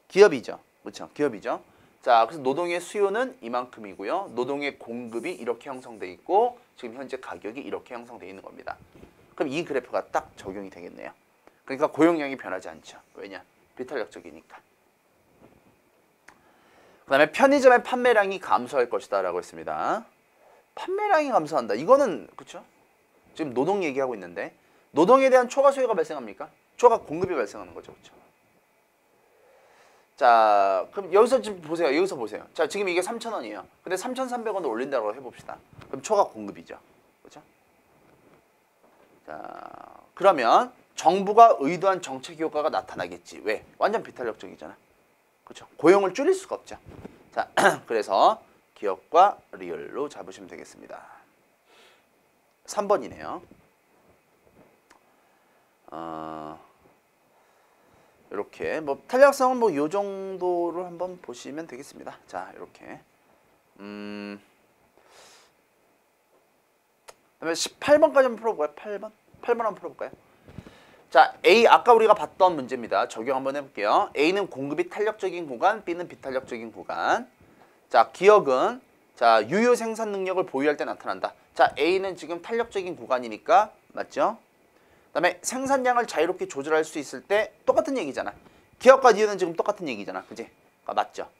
기업이죠. 그렇죠? 기업이죠. 자, 그래서 노동의 수요는 이만큼이고요. 노동의 공급이 이렇게 형성돼 있고 지금 현재 가격이 이렇게 형성돼 있는 겁니다. 그럼 이 그래프가 딱 적용이 되겠네요. 그러니까 고용량이 변하지 않죠. 왜냐? 비탄력적이니까. 그 다음에 편의점의 판매량이 감소할 것이다 라고 했습니다. 판매량이 감소한다. 이거는 그렇죠? 지금 노동 얘기하고 있는데 노동에 대한 초과 수요가 발생합니까? 초과 공급이 발생하는 거죠. 그렇죠? 자, 그럼 여기서 지금 보세요. 여기서 보세요. 자, 지금 이게 3,000원이에요. 근데 3,300원을 올린다고 해봅시다. 그럼 초과 공급이죠. 그렇죠? 자, 그러면 정부가 의도한 정책 효과가 나타나겠지. 왜? 완전 비탄력적이잖아. 그렇죠? 고용을 줄일 수가 없죠. 자, 그래서 기업과 리을로 잡으시면 되겠습니다. 3번이네요. 이렇게 뭐 탄력성은 뭐 요 정도로 한번 보시면 되겠습니다. 자, 이렇게. 그다음에 18번까지 한번 풀어볼까요? 8번? 8번 한번 풀어볼까요? 자, A 아까 우리가 봤던 문제입니다. 적용 한번 해볼게요. A는 공급이 탄력적인 구간, B는 비탄력적인 구간. 자, 기억은 자 유효 생산 능력을 보유할 때 나타난다. 자, A는 지금 탄력적인 구간이니까 맞죠? 그다음에 생산량을 자유롭게 조절할 수 있을 때 똑같은 얘기잖아. 기업과 니은은 지금 똑같은 얘기잖아. 그지? 맞죠?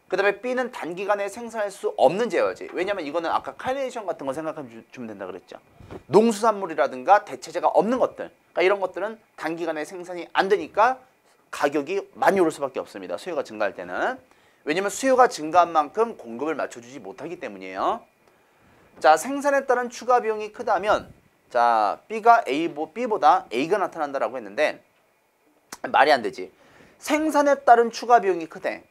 그 다음에 B는 단기간에 생산할 수 없는 제어지. 왜냐면 이거는 아까 카네이션 같은 거 생각하면 주면 된다 그랬죠. 농수산물이라든가 대체재가 없는 것들. 그러니까 이런 것들은 단기간에 생산이 안 되니까 가격이 많이 오를 수밖에 없습니다. 수요가 증가할 때는. 왜냐면 수요가 증가한 만큼 공급을 맞춰주지 못하기 때문이에요. 자, 생산에 따른 추가 비용이 크다면 자, B보다 A가 나타난다라고 했는데 말이 안 되지. 생산에 따른 추가 비용이 크대.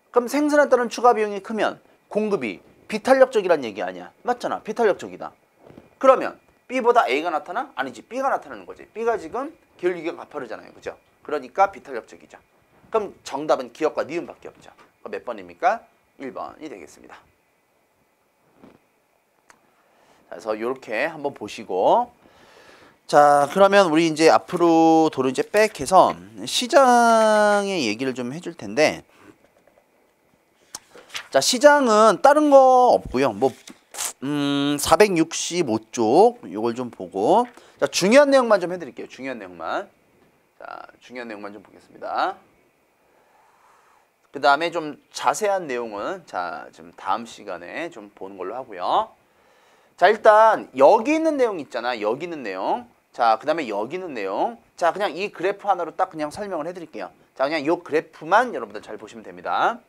그럼 생산에 따른 추가 비용이 크면 공급이 비탄력적이란 얘기 아니야. 맞잖아. 비탄력적이다. 그러면 B보다 A가 나타나? 아니지. B가 나타나는 거지. B가 지금 기울기가 가파르잖아요. 그죠? 그러니까 비탄력적이죠. 그럼 정답은 기억과 니은밖에 없죠. 몇 번입니까? 1번이 되겠습니다. 그래서 이렇게 한번 보시고 자, 그러면 우리 이제 앞으로 도로 이제 백해서 시장의 얘기를 좀 해줄 텐데 자, 시장은 다른 거 없고요. 뭐 465쪽 요걸 좀 보고 자, 중요한 내용만 좀 해드릴게요. 중요한 내용만. 자, 중요한 내용만 좀 보겠습니다. 그 다음에 좀 자세한 내용은 자, 좀 다음 시간에 좀 보는 걸로 하고요. 자, 일단 여기 있는 내용 있잖아. 여기 있는 내용. 자, 그 다음에 여기 있는 내용. 자, 그냥 이 그래프 하나로 딱 그냥 설명을 해드릴게요. 자, 그냥 이 그래프만 여러분들 잘 보시면 됩니다.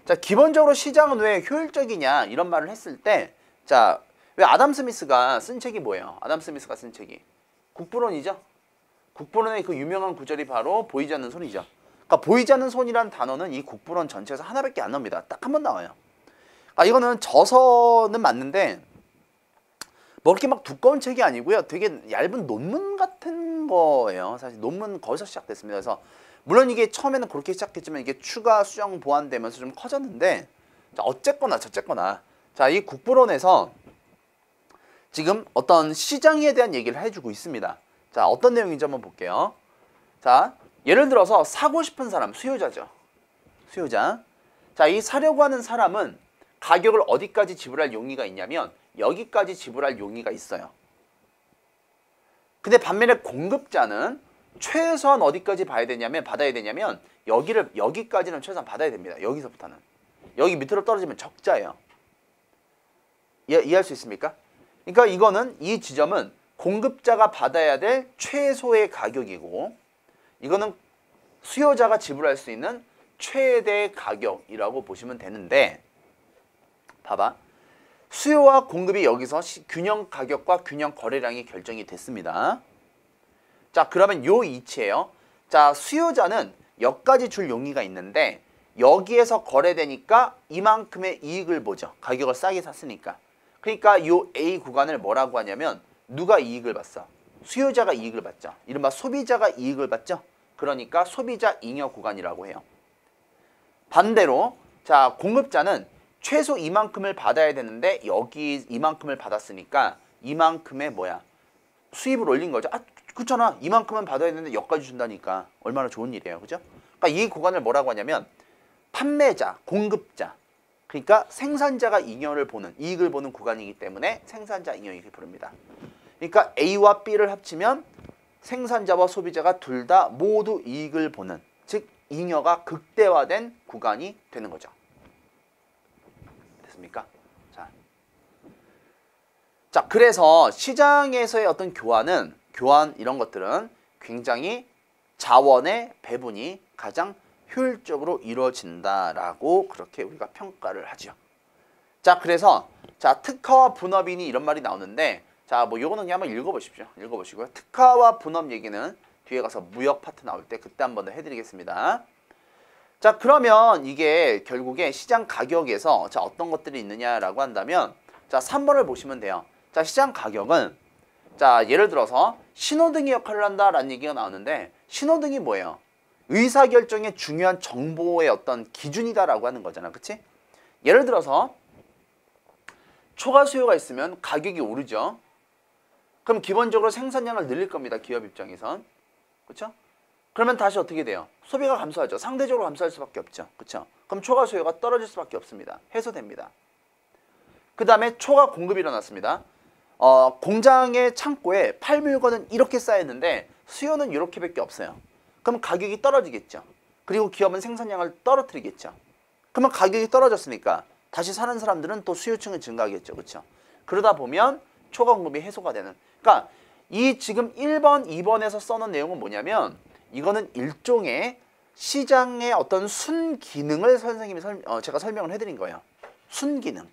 자, 기본적으로 시장은 왜 효율적이냐 이런 말을 했을 때 자, 왜 아담 스미스가 쓴 책이 뭐예요? 아담 스미스가 쓴 책이 국부론이죠. 국부론의 그 유명한 구절이 바로 보이지 않는 손이죠. 그러니까 보이지 않는 손이란 단어는 이 국부론 전체에서 하나밖에 안 나옵니다. 딱 한 번 나와요. 아, 이거는 저서는 맞는데 뭐 그렇게 막 두꺼운 책이 아니고요. 되게 얇은 논문 같은 거예요. 사실 논문 거기서 시작됐습니다. 그래서 물론 이게 처음에는 그렇게 시작했지만 이게 추가 수정 보완되면서 좀 커졌는데 자, 어쨌거나 저쨌거나 자, 이 국부론에서 지금 어떤 시장에 대한 얘기를 해주고 있습니다. 자, 어떤 내용인지 한번 볼게요. 자, 예를 들어서 사고 싶은 사람, 수요자죠. 수요자. 자, 이 사려고 하는 사람은 가격을 어디까지 지불할 용의가 있냐면 여기까지 지불할 용의가 있어요. 근데 반면에 공급자는 최소한 어디까지 받아야 되냐면 여기까지는 최소한 받아야 됩니다. 여기서부터는. 여기 밑으로 떨어지면 적자예요. 이해할 수 있습니까? 그러니까 이거는 이 지점은 공급자가 받아야 될 최소의 가격이고 이거는 수요자가 지불할 수 있는 최대 가격이라고 보시면 되는데 봐봐. 수요와 공급이 여기서 균형 가격과 균형 거래량이 결정이 됐습니다. 자, 그러면 요 이치예요. 자, 수요자는 여기까지 줄 용의가 있는데 여기에서 거래되니까 이만큼의 이익을 보죠. 가격을 싸게 샀으니까. 그러니까 요 A 구간을 뭐라고 하냐면 누가 이익을 봤어? 수요자가 이익을 받죠. 이른바 소비자가 이익을 받죠. 그러니까 소비자 잉여 구간이라고 해요. 반대로 자, 공급자는 최소 이만큼을 받아야 되는데 여기 이만큼을 받았으니까 이만큼의 뭐야? 수입을 올린 거죠. 아, 그렇잖아. 이만큼은 받아야 되는데 여기까지 준다니까 얼마나 좋은 일이에요. 그죠? 그러니까 이 구간을 뭐라고 하냐면 판매자, 공급자, 그러니까 생산자가 잉여를 보는, 이익을 보는 구간이기 때문에 생산자 잉여 이렇게 부릅니다. 그러니까 A와 B를 합치면 생산자와 소비자가 둘 다 모두 이익을 보는, 즉 잉여가 극대화된 구간이 되는 거죠. 됐습니까? 자, 그래서 시장에서의 어떤 교환 이런 것들은 굉장히 자원의 배분이 가장 효율적으로 이루어진다라고 그렇게 우리가 평가를 하죠. 자, 그래서 자, 특화와 분업이니 이런 말이 나오는데 자, 뭐 요거는 그냥 한번 읽어보십시오. 읽어보시고요. 특화와 분업 얘기는 뒤에 가서 무역 파트 나올 때 그때 한 번 더 해드리겠습니다. 자, 그러면 이게 결국에 시장 가격에서 자, 어떤 것들이 있느냐라고 한다면 자, 3번을 보시면 돼요. 자, 시장 가격은 자, 예를 들어서 신호등이 역할을 한다라는 얘기가 나오는데 신호등이 뭐예요? 의사결정의 중요한 정보의 어떤 기준이다라고 하는 거잖아. 그치? 예를 들어서 초과 수요가 있으면 가격이 오르죠. 그럼 기본적으로 생산량을 늘릴 겁니다. 기업 입장에선. 그쵸? 그러면 다시 어떻게 돼요? 소비가 감소하죠. 상대적으로 감소할 수밖에 없죠. 그쵸? 그럼 초과 수요가 떨어질 수밖에 없습니다. 해소됩니다. 그 다음에 초과 공급이 일어났습니다. 공장의 창고에 팔 물건은 이렇게 쌓였는데 수요는 이렇게밖에 없어요. 그럼 가격이 떨어지겠죠. 그리고 기업은 생산량을 떨어뜨리겠죠. 그러면 가격이 떨어졌으니까 다시 사는 사람들은 또 수요층이 증가하겠죠. 그렇죠? 그러다 보면 초과 공급이 해소가 되는. 그러니까 이 지금 1번, 2번에서 써놓은 내용은 뭐냐면 이거는 일종의 시장의 어떤 순기능을 선생님이 제가 설명을 해드린 거예요. 순기능.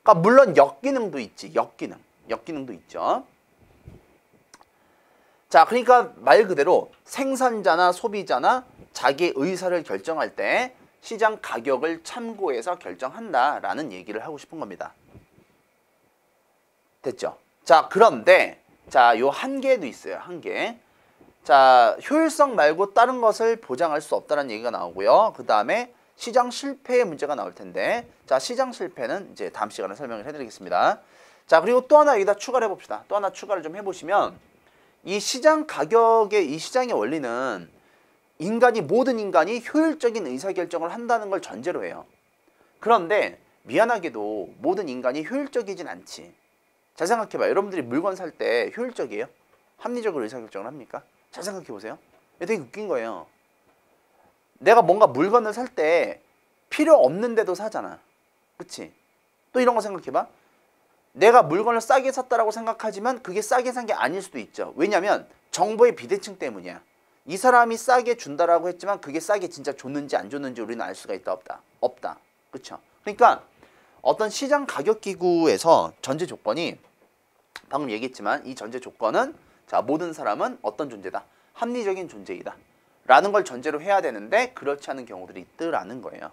그러니까 물론 역기능도 있지. 역기능도 있죠. 자, 그러니까 말 그대로 생산자나 소비자나 자기의 의사를 결정할 때 시장 가격을 참고해서 결정한다라는 얘기를 하고 싶은 겁니다. 됐죠? 자, 그런데 자, 요 한계도 있어요. 한계. 자, 효율성 말고 다른 것을 보장할 수 없다는 얘기가 나오고요. 그 다음에 시장 실패의 문제가 나올 텐데, 자, 시장 실패는 이제 다음 시간에 설명을 해드리겠습니다. 자, 그리고 또 하나 여기다 추가를 해봅시다. 또 하나 추가를 좀 해보시면 이 시장 가격의 이 시장의 원리는 모든 인간이 효율적인 의사결정을 한다는 걸 전제로 해요. 그런데 미안하게도 모든 인간이 효율적이진 않지. 잘 생각해봐요. 여러분들이 물건 살 때 효율적이에요? 합리적으로 의사결정을 합니까? 잘 생각해보세요. 되게 웃긴 거예요. 내가 뭔가 물건을 살 때 필요 없는데도 사잖아. 그치? 또 이런 거 생각해봐. 내가 물건을 싸게 샀다라고 생각하지만 그게 싸게 산 게 아닐 수도 있죠. 왜냐면 정보의 비대칭 때문이야. 이 사람이 싸게 준다라고 했지만 그게 싸게 진짜 줬는지 안 줬는지 우리는 알 수가 있다 없다? 없다. 그쵸? 그러니까 어떤 시장 가격 기구에서 전제 조건이 방금 얘기했지만 이 전제 조건은 자, 모든 사람은 어떤 존재다? 합리적인 존재이다. 라는 걸 전제로 해야 되는데 그렇지 않은 경우들이 있더라는 거예요.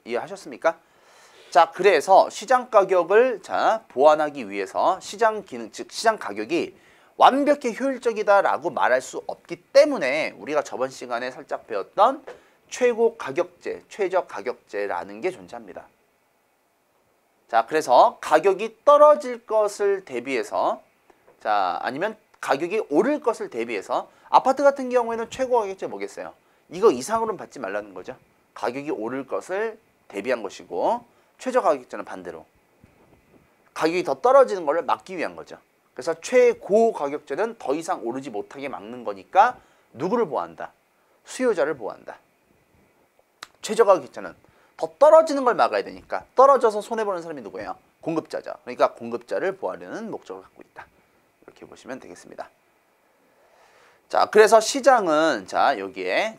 이해하셨습니까? 자, 그래서 시장 가격을 보완하기 위해서 시장 기능, 즉 시장 가격이 완벽히 효율적이다라고 말할 수 없기 때문에 우리가 저번 시간에 살짝 배웠던 최고 가격제, 최저 가격제라는 게 존재합니다. 자, 그래서 가격이 떨어질 것을 대비해서 아니면 가격이 오를 것을 대비해서 아파트 같은 경우에는 최고 가격제 뭐겠어요? 이거 이상으로는 받지 말라는 거죠. 가격이 오를 것을 대비한 것이고 최저 가격제는 반대로 가격이 더 떨어지는 것을 막기 위한 거죠. 그래서 최고 가격제는 더 이상 오르지 못하게 막는 거니까 누구를 보호한다? 수요자를 보호한다. 최저 가격제는 더 떨어지는 걸 막아야 되니까 떨어져서 손해보는 사람이 누구예요? 공급자죠. 그러니까 공급자를 보호하려는 목적을 갖고 있다. 이렇게 보시면 되겠습니다. 자, 그래서 시장은 여기에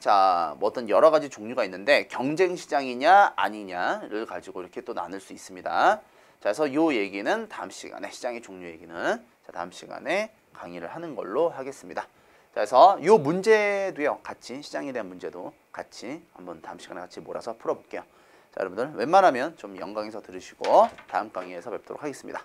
뭐 어떤 여러 가지 종류가 있는데 경쟁 시장이냐 아니냐를 가지고 이렇게 또 나눌 수 있습니다. 자, 그래서 요 얘기는 다음 시간에 시장의 종류 얘기는 다음 시간에 강의를 하는 걸로 하겠습니다. 자, 그래서 요 문제도요. 같이 시장에 대한 문제도 같이 한번 다음 시간에 같이 몰아서 풀어볼게요. 자, 여러분들 웬만하면 좀 영광에서 들으시고 다음 강의에서 뵙도록 하겠습니다.